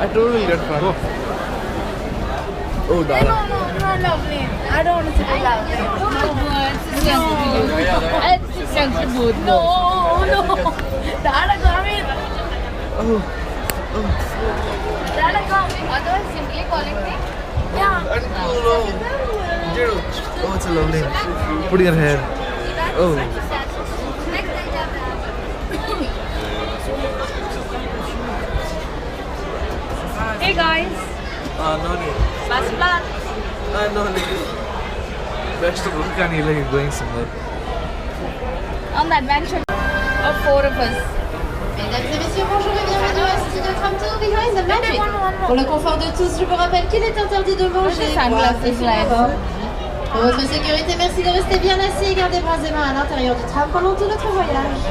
I totally get fun. Oh, Dada. No, not lovely. I don't want to sit with lovely. No, Dada, come in. Oh. Dada, come in. Otherwise, simply calling me. Yeah. Oh, it's a lovely. Put your hair. Oh. Hey guys. No need. Last plan. No need. Best of luck and you're going somewhere. On the adventure of 4 of us. Mesdames et messieurs, bonjour et bienvenue à Studio Tram Tour Behind the Magic. Pour le confort de tous, je vous rappelle qu'il est interdit de manger, boire et fumer fort. Pour votre sécurité, merci de rester bien assis et garder bras et mains à l'intérieur du tram pendant tout notre voyage.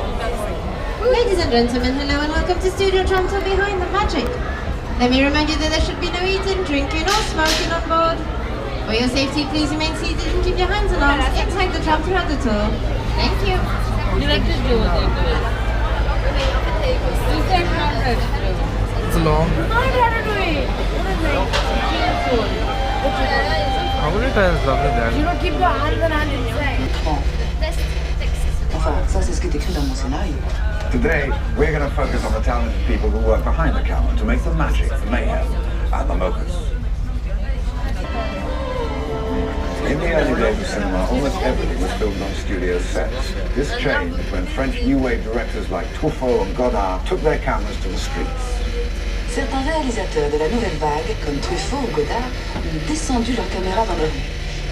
Ladies and gentlemen, hello and welcome to Studio Tram Tour Behind the Magic. Let me remind you that there should be no eating, drinking or smoking on board. For your safety, please remain seated and keep your hands and arms inside the tram throughout the tour. Thank you. It's long. How many times have you done? You don't keep your hands and hands inside. Enfin, ça c'est ce qui est écrit dans mon scénario. Today, we're going to focus on the talented people who work behind the camera to make the magic, the mayhem, and the mochas. In the early days of cinema, almost everything was filmed on studio sets. This changed when French New Wave directors like Truffaut and Godard took their cameras to the streets. Certains réalisateurs de la nouvelle vague, comme Truffaut ou Godard, ont descendu leur caméra dans la rue.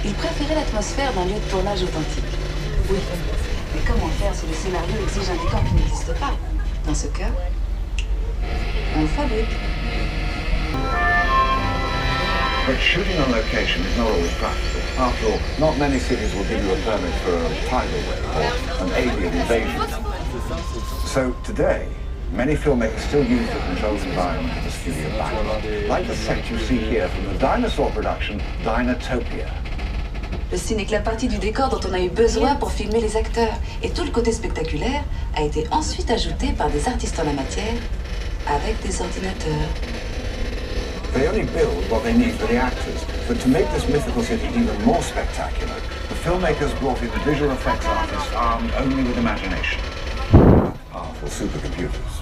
Ils préféraient l'atmosphère d'un lieu de tournage authentique. Oui, mais comment faire si le scénario exige un décor qui n'existe pas? Dans ce cas, on le fabrique. But shooting on location is not always practical. After all, not many cities will give you a permit for a tidal wave or an alien invasion. So today, many filmmakers still use the controlled environment of the studio background, like the set you see here from the dinosaur production Dinotopia. Le ciné est la partie du décor dont on a eu besoin pour filmer les acteurs. Et tout le côté spectaculaire a été ensuite ajouté par des artistes en la matière avec des ordinateurs. They only build what they need for the actors, but to make this mythical city even more spectacular, the filmmakers brought in visual effects artists armed only with imagination. Powerful supercomputers.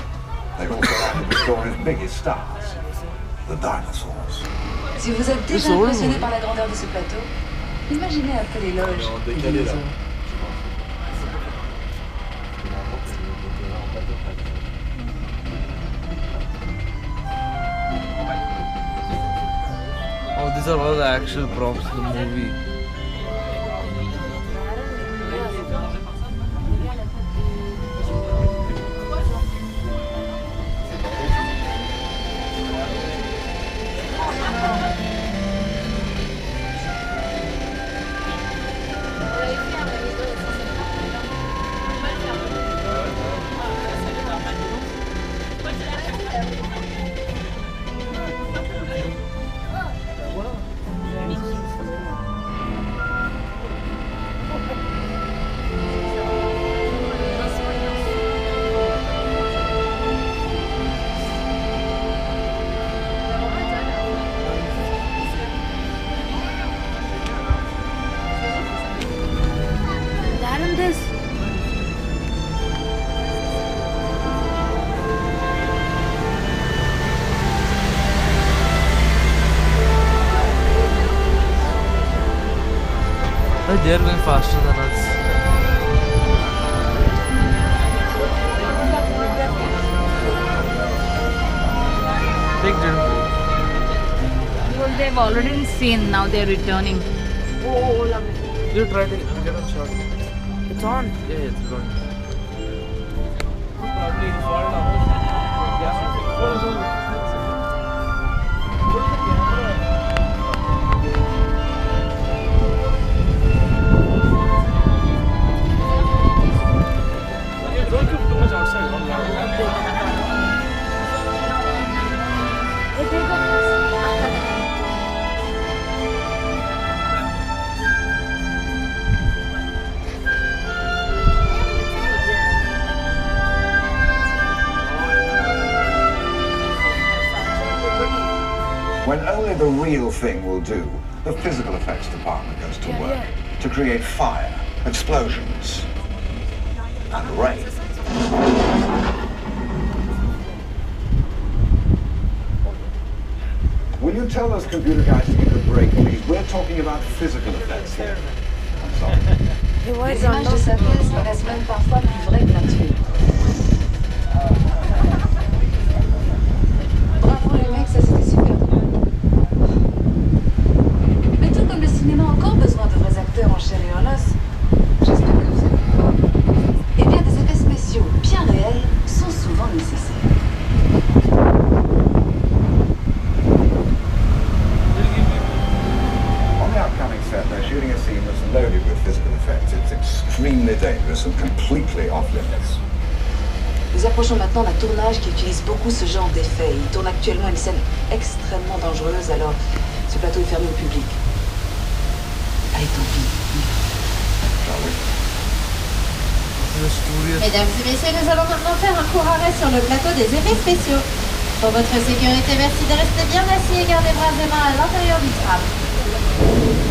They also added the story's biggest stars, the dinosaurs. Si vous êtes déjà impressionné par la grandeur de ce plateau, imaginez après l'éloge des dinosaures. Oh, these are all the actual props in the movie. They're going faster than us. Take them. Because they've already seen, now they're returning. Oh, lovely. You try to get a shot. It's on. Yeah, it's going. When only the real thing will do, the physical effects department goes to work to create fire, explosions, and rain. Will you tell those computer guys to give a break, please? We're talking about physical effects here. I'm sorry. Les images de sa pièce paraissent même parfois plus vraies que nature. Bravo les mecs, ça c'était super drôle. Mais tout comme le cinéma a encore besoin de vrais acteurs en chair et en os, j'espère que vous êtes d'accord. Eh bien, des effets spéciaux bien réels sont souvent nécessaires. On the upcoming set, they're shooting a scene that's loaded with physical effects. It's extremely dangerous and completely off limits. Nous approchons maintenant d'un tournage qui utilise beaucoup ce genre d'effets. Il tourne actuellement une scène extrêmement dangereuse, alors ce plateau est fermé au public. Allez, tant pis. Mesdames et messieurs, nous allons maintenant faire un court arrêt sur le plateau des effets spéciaux. Pour votre sécurité, merci de rester bien assis et garder bras et mains à l'intérieur du tram.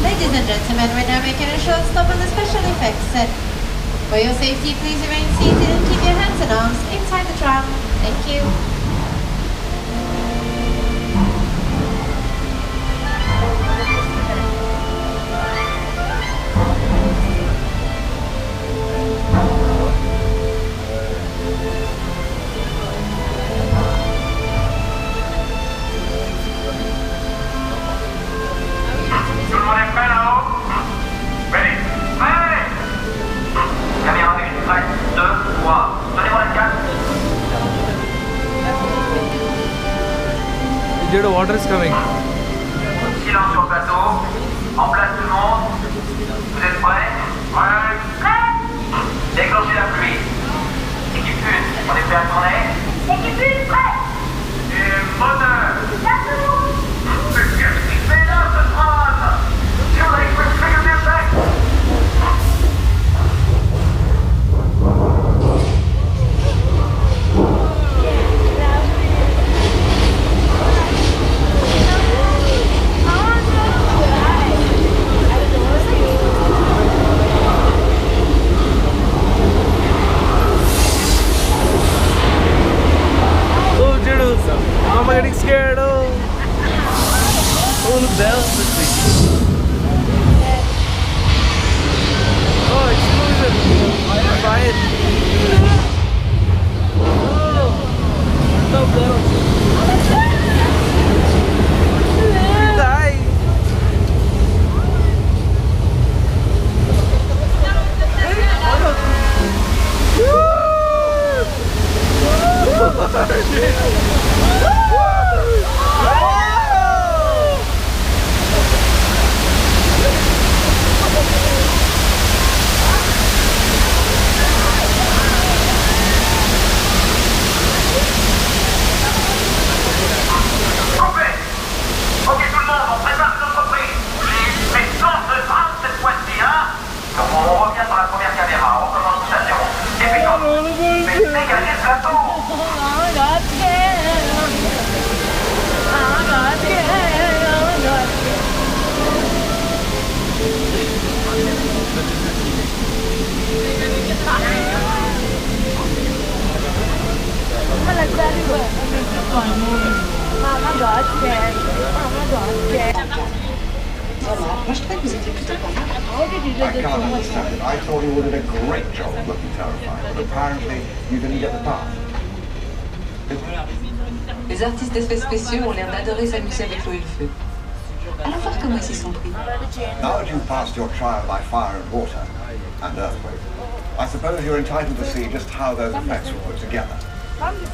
Ladies and gentlemen, we're now making a short stop on the special effects set. For your safety, please remain seated and keep your hands and arms inside the tram. Thank you. The water is coming. Silence sur le plateau. En place tout le monde. Vous êtes prêts? Ouais. Prêt. Déclenchez la pluie. Équipe 1, on est prêt à tourner? Équipe 1, prêt. Et moteur. D'accord. Mais qu'est-ce qu'il fait là, ce tram? Tu voudrais que je fasse des effets? I'm getting scared. Oh, look there. Oh, explosion. Fire. Oh, no, die. Ok tout le monde, on prépare notre prise. Mais sans ce drame cette fois-ci, hein? Donc on revient sur la première caméra, on recommence tout à zéro. Et puis mais dégagez ce plateau. Voilà, moi je trouvais que vous étiez plutôt pas mal. I can't understand it. I thought he would have done a great job of looking terrifying, but apparently you didn't get the part. Les artistes d'effets spéciaux ont l'air d'adorer s'amuser avec l'eau et le feu. Allons voir comment ils s'y sont pris. Now that you've passed your trial by fire and water and earthquake, I suppose you're entitled to see just how those effects were put together.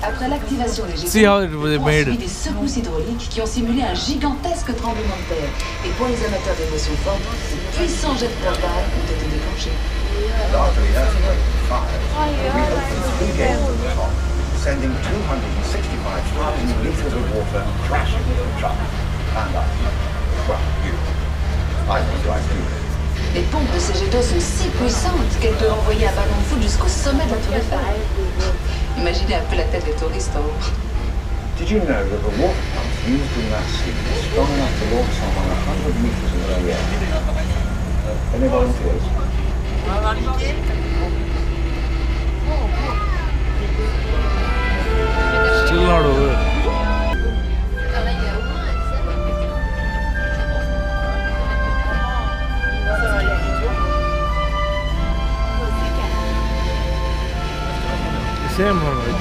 Après l'activation des See how it jets, was on made. suit des secousses hydrauliques qui ont simulé un gigantesque tremblement de terre. Et pour les amateurs d'émotions fortes, de puissants jets de propane ont été déclenchés. After the earthquake and fires, we opened 3 gates at the top, sending 265,000 litres of water crashing into the truck. And I, well, you. I was like you. Les pompes de ces jets d'eau sont si puissantes qu'elles peuvent envoyer un ballon de foot jusqu'au sommet de la tour Eiffel. Imaginez un peu la tête des touristes en haut. Did you know that the water pumps used in that scene is strong enough to launch someone 100 meters in the air. Any volunteers? Still not over. Same one, right?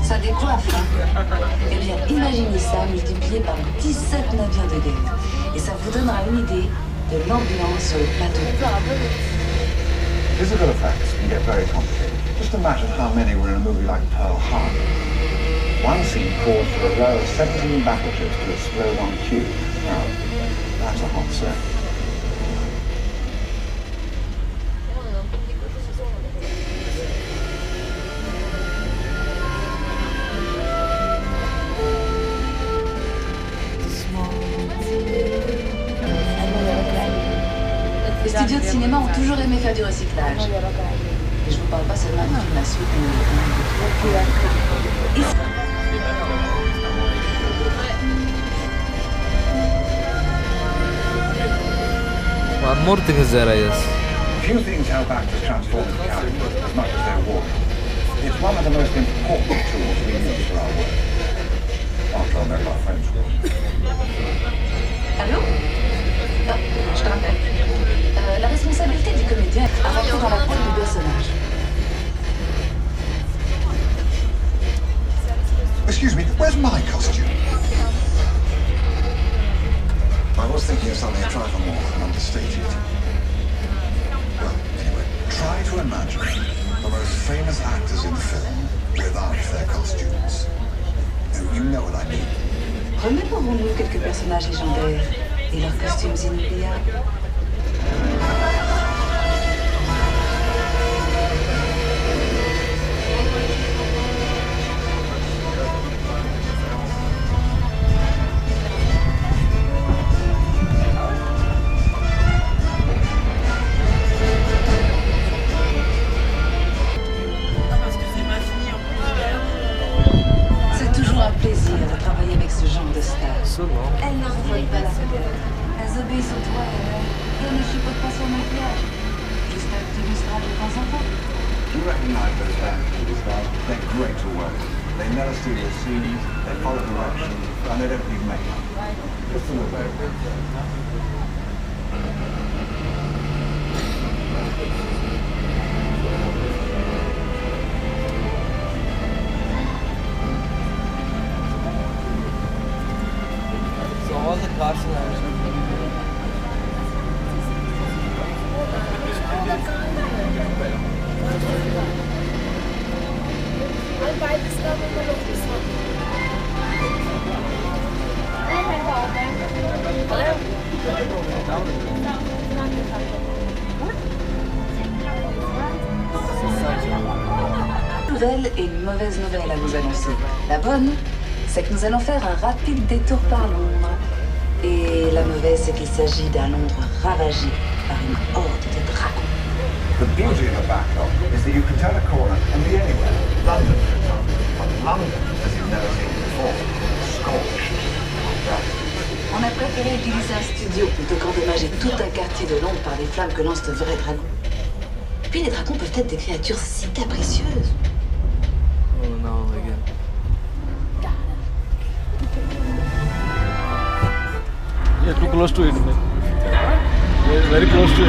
Ça décoiffe, hein? Eh bien, imaginez ça multiplié par 17 navires de guerre. Et ça vous donnera une idée de l'ambiance sur le plateau. Physical effects can get very complicated. Just imagine how many were in a movie like Pearl Harbor. One scene called for a row of 17 battleships to explode on cue. Now, that's a hot set. Les studios de cinéma ont toujours aimé faire du recyclage. Et je vous parle pas seulement du film à suite, mais One more thing is there, I guess. Few things help actors transform the characters as much as their walk. It's one of the most important tools we use for our work. After all, they're our friends. Allô? Je te rappelle. La responsabilité du comédien est à rentrer dans la peau du personnage. Excuse me, where's my costume? I was thinking of something a trifle more understated. Well, anyway, try to imagine the most famous actors in film without their costumes. And you know what I mean. Remémorons-nous quelques personnages légendaires et leurs costumes inoubliables. Elles ne revoient pas la rigueur. Elles obéissent au toit et ne chipotent pas sur le maquillage. J'espère que tu illustreras de temps en temps. You recognize those actors, they're great to work with. They never steal your scenes, they follow direction, and they don't need makeup. Just a little bit. All the cars I'll buy this stuff and we'll look this one. Une nouvelle et une mauvaise nouvelle à vous annoncer. La bonne, c'est que nous allons faire un rapide détour par Londres. Et la mauvaise, c'est qu'il s'agit d'un Londres ravagé par une horde de dragons. The beauty of the backdrop is that you can turn a corner and be anywhere. London, for example. But London, as you've never seen before, scorched. On a préféré utiliser un studio plutôt qu'endommager tout un quartier de Londres par des flammes que lancent de vrais dragons. Puis les dragons peuvent être des créatures si capricieuses. Oh no, again. Yeah, too close to it. Yeah, very close to it.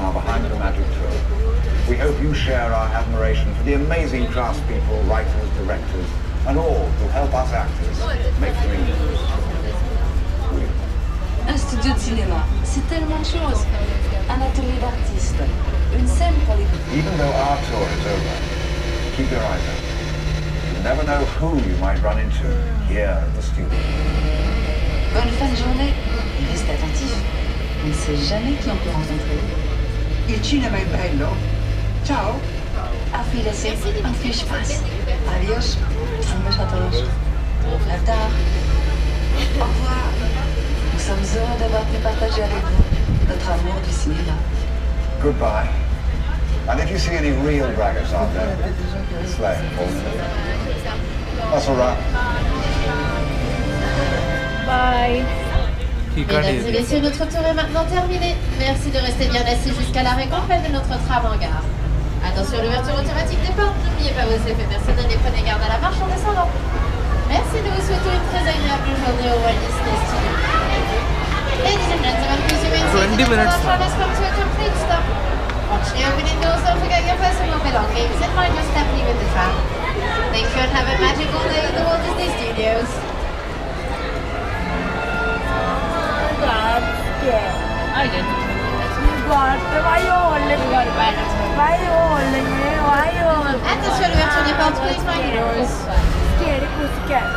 now behind the Magic Tour. We hope you share our admiration for the amazing craftspeople, writers, directors, and all who help us actors make dreams real. Un studio de cinéma, c'est tellement de choses. Un atelier d'artistes, une scène pour les... Even though our tour is over, keep your eyes open. You never know who you might run into here at the studio. Bonne fin de journée. Reste attentif. On ne sait jamais qui on peut rencontrer. Il cinema è bello. Ciao. Auf Wiedersehen und viel Spaß. Adios. Un beso a todos. À tard. Au revoir. Nous sommes heureux d'avoir pu partager avec vous notre amour du cinéma. Goodbye. And if you see any real dragons out there, slay them for me. That's all right. Bye. Mesdames et messieurs, notre tour est maintenant terminé. Merci de rester bien assis jusqu'à l'arrêt complet de notre tram en gare. Attention à l'ouverture automatique des portes. N'oubliez pas vos effets personnels et prenez garde à la marche en descendant. Merci, nous vous souhaitons une très agréable journée au Walt Disney Studio. Ladies and gentlemen, please remain seated until our tram has come to a complete stop. Watch the opening doors, don't forget your personal belongings, and mind your step leaving the tram. Thank you and have a magical day in the Walt Disney Studios. I did. Attention à l'ouverture des portes, please mind the doors. Scared pussycat.